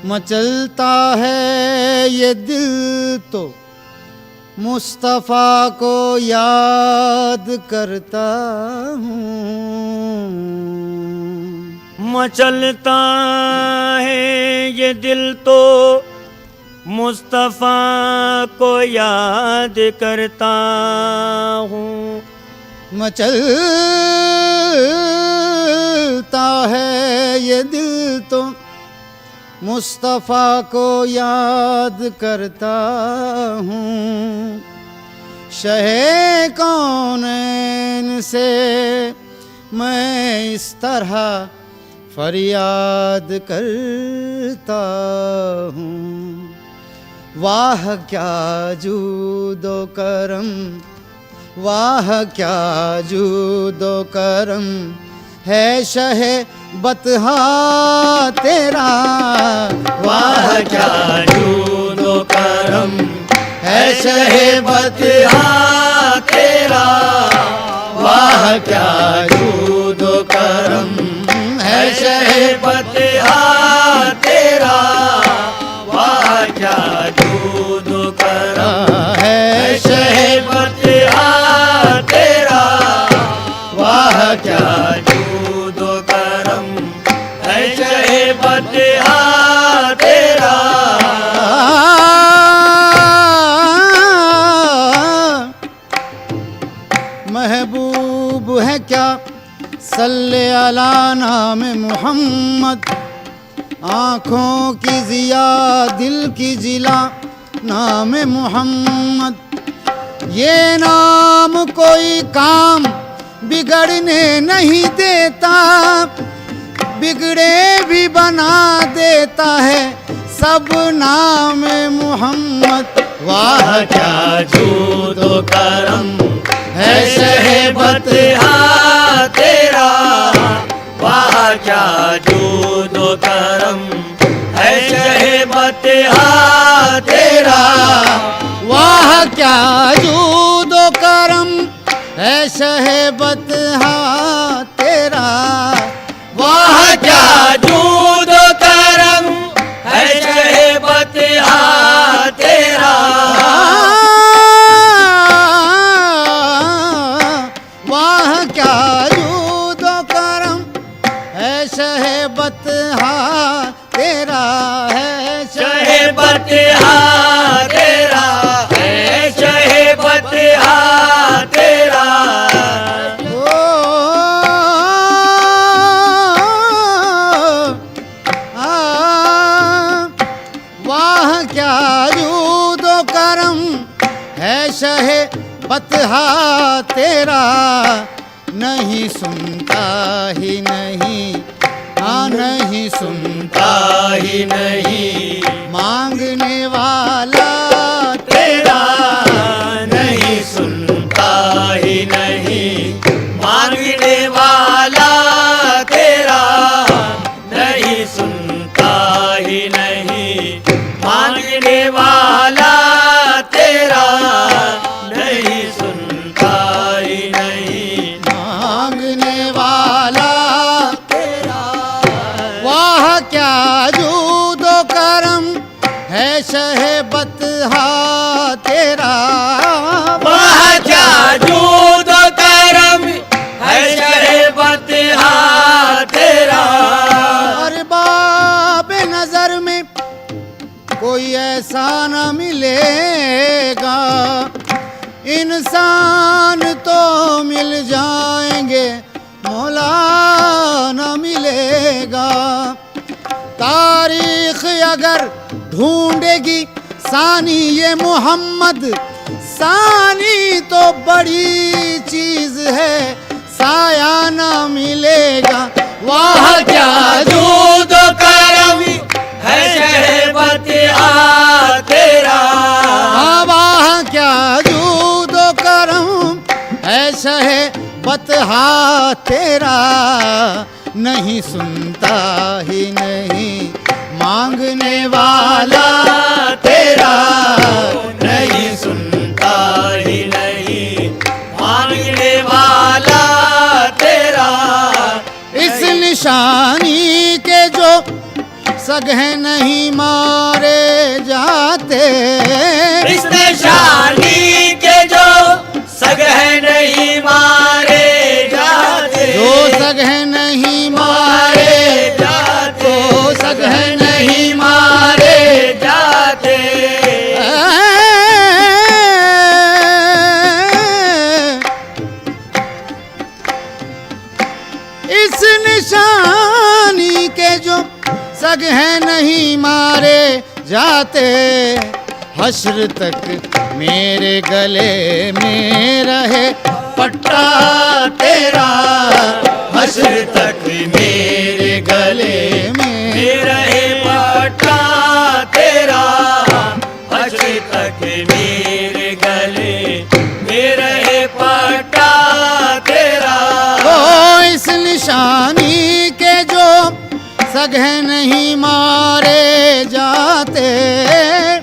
मचलता है ये दिल तो मुस्तफ़ा को याद करता हूँ। मचलता है ये दिल तो मुस्तफ़ा को याद करता हूँ। मचलता है ये दिल तो मुस्तफ़ा को याद करता हूँ। शहे कौनैन से मैं इस तरह फरियाद करता हूँ। वाह क्या जूदो करम, वाह क्या जूदो करम है शहे बतहा तेरा। वाह क्या जूदो करम है शहे बतहा तेरा। वाह क्या जूदो करम है शहे बतहा तेरा। वाह क्या जूदो करम है शहे बतहा तेरा। वाह क्या जूदो करम है शहे बतहा तेरा। महबूब है क्या सल्ले अला नाम मोहम्मद। आँखों की जिया दिल की जिला नाम मोहम्मद। ये नाम कोई काम बिगड़ने नहीं देता, बिगड़े भी बना देता है सब नाम मोहम्मद। वाह क्या जूदो करम है शहे बतहा तेरा। वाह क्या जूदो करम है शहे बतहा तेरा। वाह क्या जूदो करम है शहे बतहा तेरा। वाह क्या जूदो करम है शहे बतहा तेरा। वाह क्या जूदो करम है शहे बतहा तेरा। है शहे बतहा तेरा। है शहे बतहा तेरा। वाह क्या जूदो करम है शहे बतहा तेरा। नहीं सुनता ही नहीं, हाँ नहीं सुनता ही नहीं मांगने वाला तेरा। नहीं सुनता ही नहीं मांगने वाला तेरा। नहीं सुनता ही नहीं मांगने वाला तेरा। नहीं सुनता ही नहीं मांगने वाला तेरा। वाह क्या जूदो करम है शहे बतहा तेरा। वाह क्या जूदो करम है शहे बतहा तेरा। और बाब नजर में कोई ऐसा न मिलेगा, इंसान तो मिल जाएंगे मौला न मिलेगा। तारीख अगर ढूंढेगी सानी ये मोहम्मद, सानी तो बड़ी चीज है साया न मिलेगा। वाह क्या जूदो करम है शहे बतहा तेरा। वाह क्या जूदो करम है शहे बतहा तेरा। नहीं सुनता ही नहीं मांगने वाला तेरा। नहीं सुनता ही नहीं मांगने वाला तेरा। सगे नहीं मारे जाते। इस निशानी के जो सगे नहीं मारे जाते, जो सगे नहीं मारे जाते, तो सगे नहीं मारे जाते। इस निशानी के जो सग हैं नहीं मारे जाते, हश्र तक मेरे गले में रहे पट्टा तेरा। हश्र तक मेरे गले में रहे पट्टा तेरा, हश्र तक मेरे गले में रहे पट्टा तेरा। ओ इस निशानी के जो सगे नहीं मारे जाते।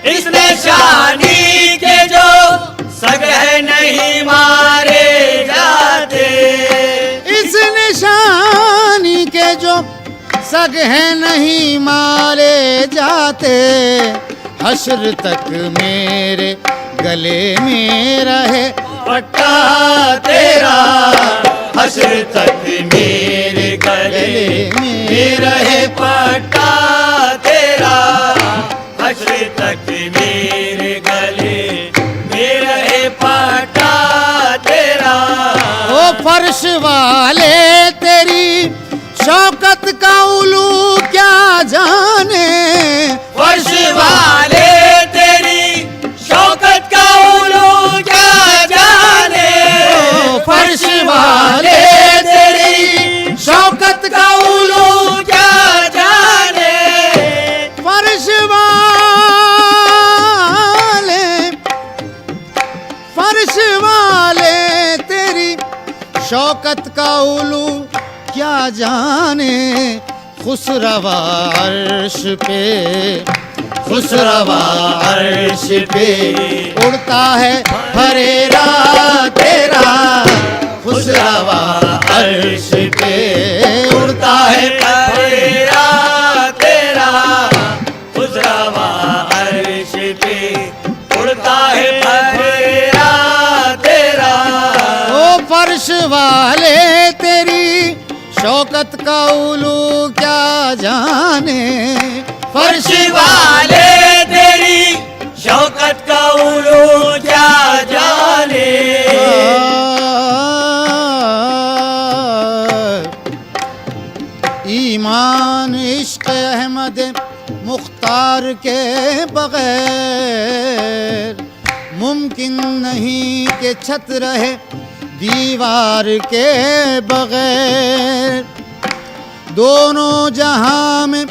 इस निशानी के जो सगे नहीं मारे जाते, इस निशानी के जो सगे नहीं मारे जाते, हश्र तक मेरे गले में रहे पट्टा तेरा। हश्र तक मेरे गले में रहे पट्टा तेरा। हश्र तक मेरे गले में रहे पट्टा तेरा। ओ फर्श वाले तेरी शौकत का उलू क्या जाने। फर्श वाले तेरी शौकत का उलू क्या जाने। फर्श वाले तेरी शौकत का उलू क्या जाने। फर्श वाले तेरी शौकत का उलू क्या जाने। खुसरवा अर्श पे, खुसरवा अर्श पे उड़ता है फरेरा तेरा। खुसरवा अर्श पे उड़ता है फरेरा तेरा। खुसरवा अर्श पे उड़ता है फरेरा तेरा। ओ फर्श वाले तेरी शौकत का उलू क्या जाने। फर्श वाले तेरी शौकत का उलू क्या जाने। ईमान इश्क अहमद मुख्तार के बगैर मुमकिन नहीं कि छत रहे दीवार के बगैर। दोनों जहां में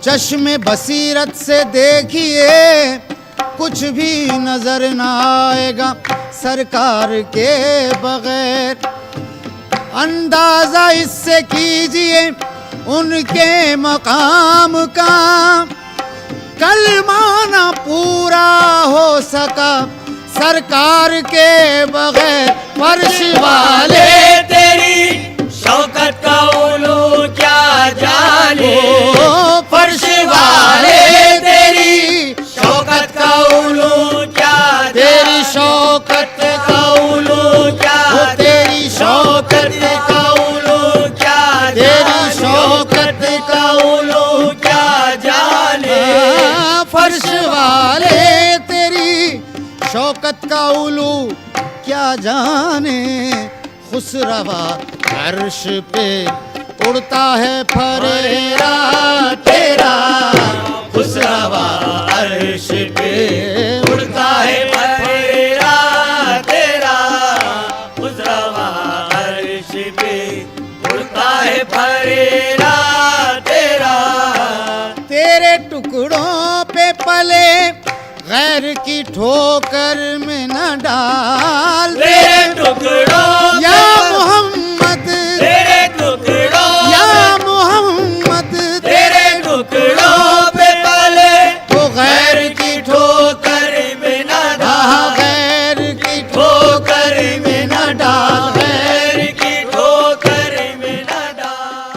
चश्मे बसीरत से देखिए, कुछ भी नजर न आएगा सरकार के बगैर। अंदाजा इससे कीजिए उनके मकाम का, कलमा न पूरा हो सका सरकार के बगैर। फर्श वाले तेरी शौकत का उलू क्या जाने। फर्श वाले तेरी शौकत का उलू क्या तेरी शौकत का उलू क्या। तेरी शौकत का उलू क्या। तेरी शौकत का उलू क्या जाने। फर्श वाले तेरी शौकत का उलू क्या जाने। खुसरवा अर्श पे उड़ता है फरेरा तेरा। खुसरवा अर्श पे उड़ता है फरेरा तेरा। खुसरवा अर्श पे उड़ता है फरेरा तेरा। तेरे टुकड़ों पे पले गैर की ठोकर में न डाल। तेरे टुकड़ों या मोहम्मद, तेरे टुकड़ों या मोहम्मद, तेरे टुकड़ों पे पले तो गैर की ठोकर में न डाल। गैर की ठोकर में न डाल। गैर की ठोकर में न डाल।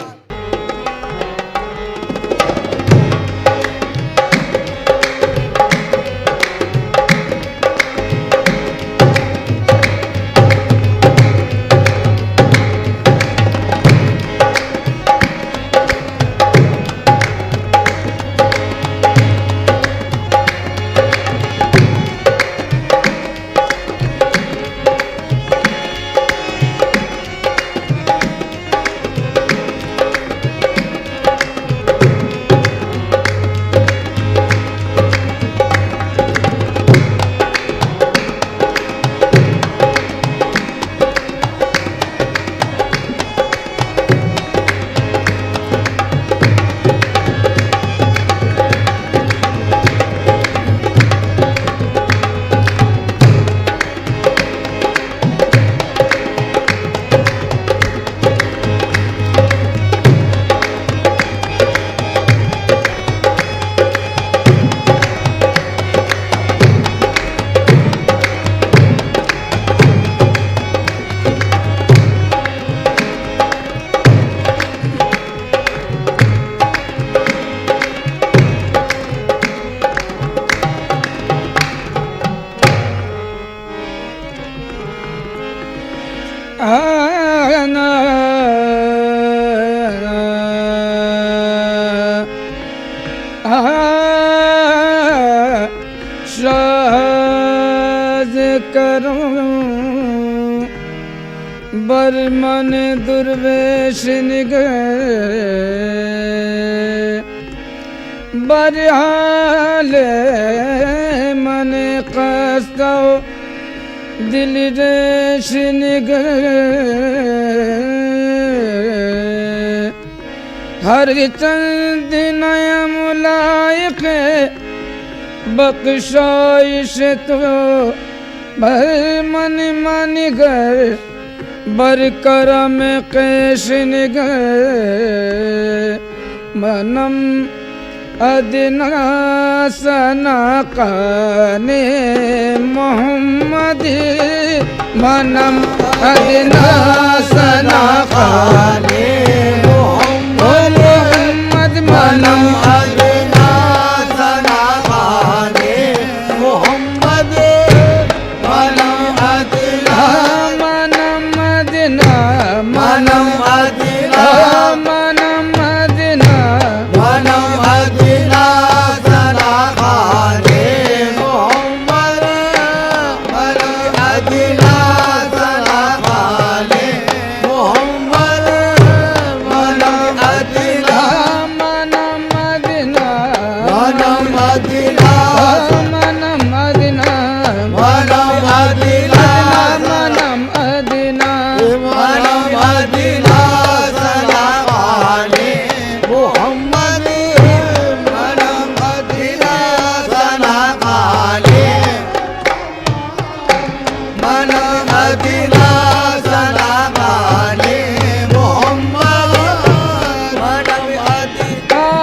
साज करूं बर मन दुर्वेश निगह बरहाल मन कस्तो दिल रेश निगह हर चंद नयम लायक बख्शाइश तो भर मन मन गर बर करम कैश निगर मनम अदना सना काने मोहम्मद मनम अदना सना काने मोहम्मद मनम अदना सना काने मोहम्मद मनम अदना मनम अदना मनम अदना मनम अदना मनम अदना सना काने मोहम्मद मनम अदना सना काने मोहम्मद मनम अदना मनम अदना मनम अदना मनम अदना मनम अदना मनम अदना मनम अदना सना काने मोहम्मद मनम अदना सना काने मनम अदना सना काने मोहम्मद मनम अदना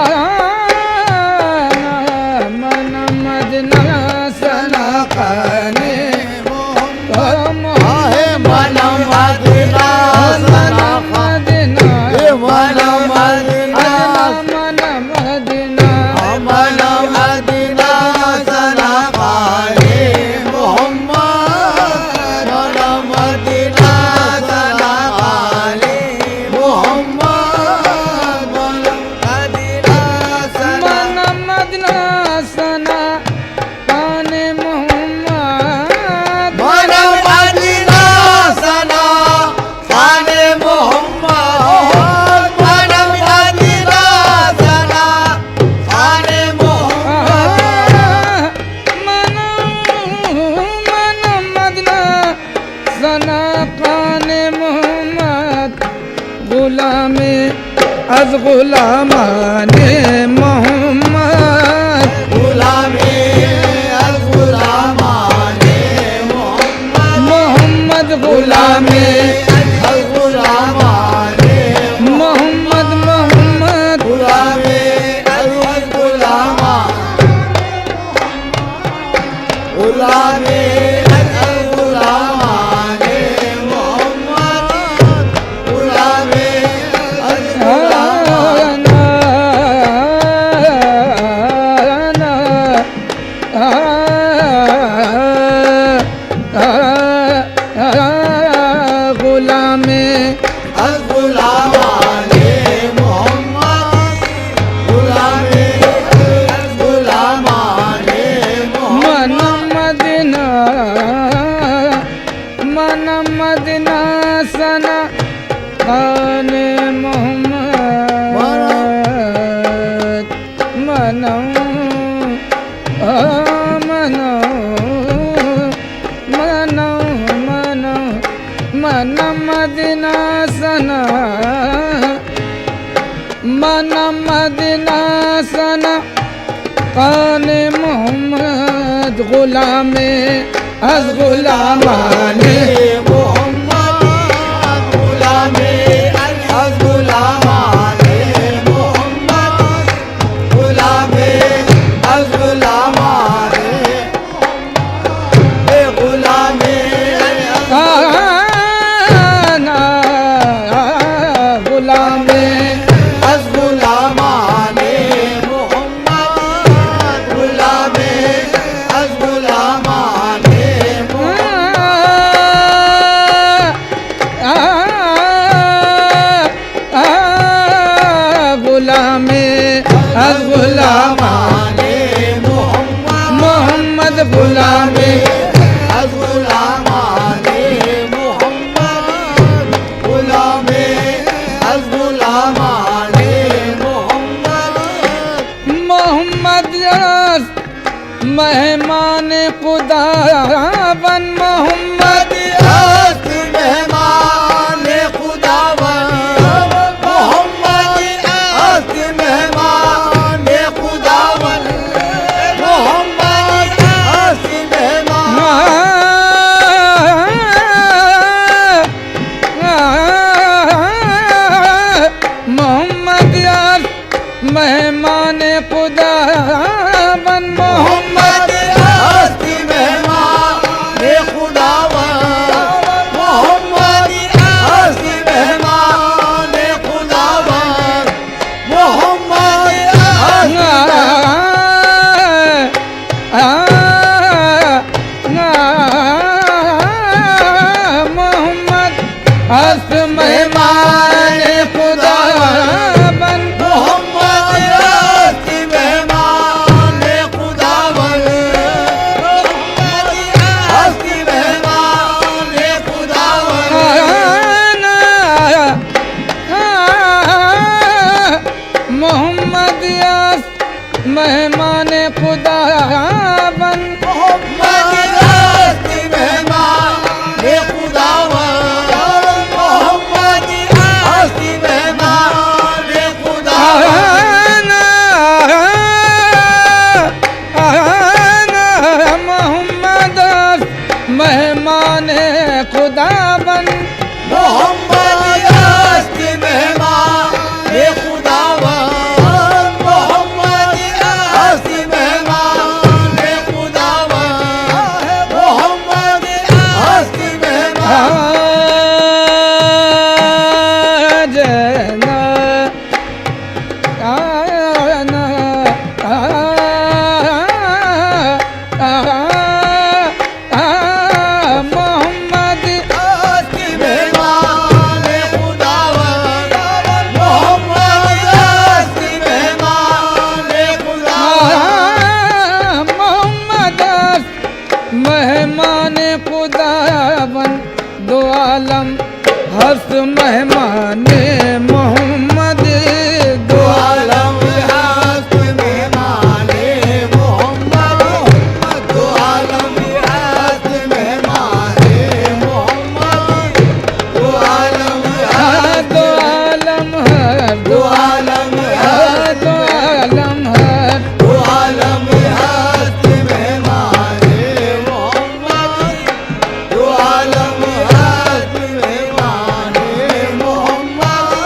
मनम अदना सना काने आहे मनम अदना सना अदना मनम अदना मनम अदना मनम अदना सना काने मोहम्मद मनम अदना सना काने मोहम्मद मनम अदना सना मनम अदना सना काने मोहम्मद मनम अदना सना काने मोहम्मद मनम अदना सना काने मोहम्मद मनम अदना सना काने मोहम्मद गुलामे अज गुलामाने मोहम्मद गुलामे अल गुलामाने मोहम्मद मोहम्मद गुलामे अल गुलामाने मोहम्मद मोहम्मद गुलामे अल गुलामा गुलामे अल गुलामाने मोहम्मद गुलामे अल गुलामा गुलामे अल गुलामाने मोहम्मद गुलामे अल गुलामाने मोहम्मद मनम अदना सना काने मोहम्मद मनम मनम अदना सना मनम अदना सना काने मोहम्मद गुलामे अज गुलामाने मोहम्मद गुलामे अल गुलामाने मोहम्मद गुलामे अल गुलामाने गुलामे गुलामे अल गुलामाने मोहम्मद गुलामे अल गुलामाने गुलामे अज गुलामा खुदावन मोहम्मद हस्त मेहमान खुदावन मोहम्मद हस्त मेहमान खुदावन मोहम्मद हस्त मोहम्मद यार मेहमान खुदावन मोहम्मद हस्त मेहमान खुदावन मोहम्मद हस्त मेहमान खुदावन मोहम्मद मोहम्मद हस्त मेहमान खुदावन मोहम्मद हस्त मेहमान खुदावन हस्त मेहमान खुदावन मोहम्मद यास मेहमान खुदावन मोहम्मद हस्त मेहमान खुदावन मोहम्मद हस्त मेहमान खुदावन मोहम्मद मेहमान खुदावन मोहम्मद हस्त मेहमान खुदावन मोहम्मद हस्त मेहमान खुदावन मोहम्मद हस्त मेहमान जना मोहम्मद हस्त मेहमान खुदावन मोहम्मद हस्त मेहमान खुदावन मोहम्मद मेहमान खुदावन दो आलम हस्त मेहमान मोहम्मद दो आलम हस्त मेहमान मोहम्मद दो आलम हस्त मेहमान मोहम्मद दो आलम दो आलम दो आलम दो आलम दो आलम हस्त मेहमान मोहम्मद दो आलम हस्त मेहमान मोहम्मद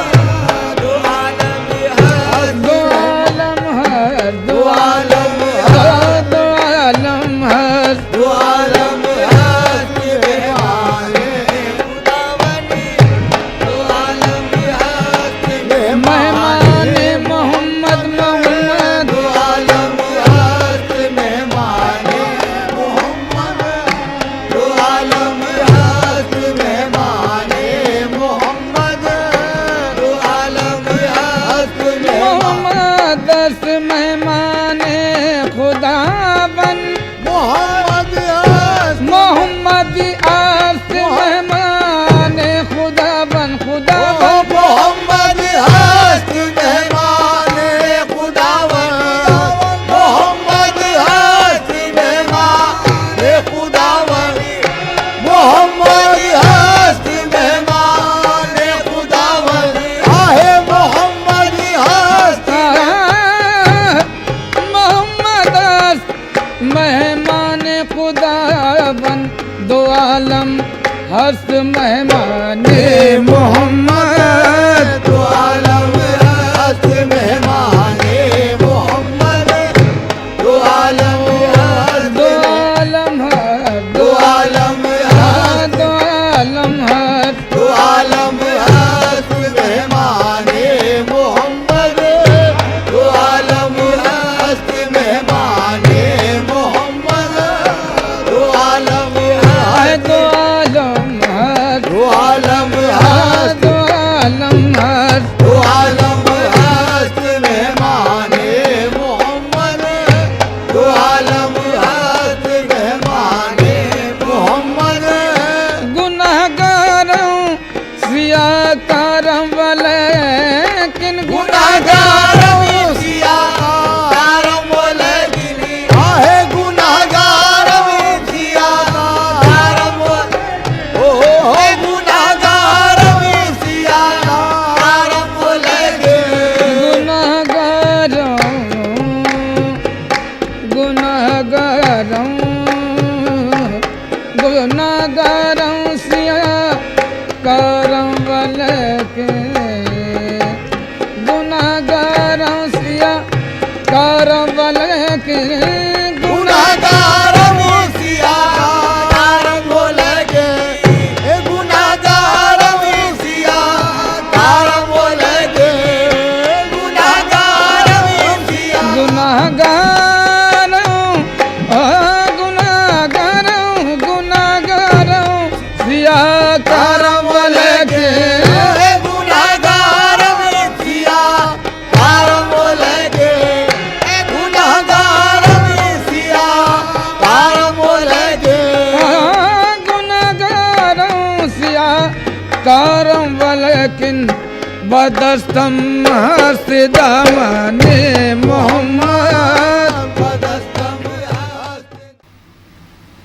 पदस्तम हस्दामने मोहम्मद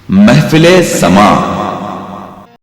महफिले समा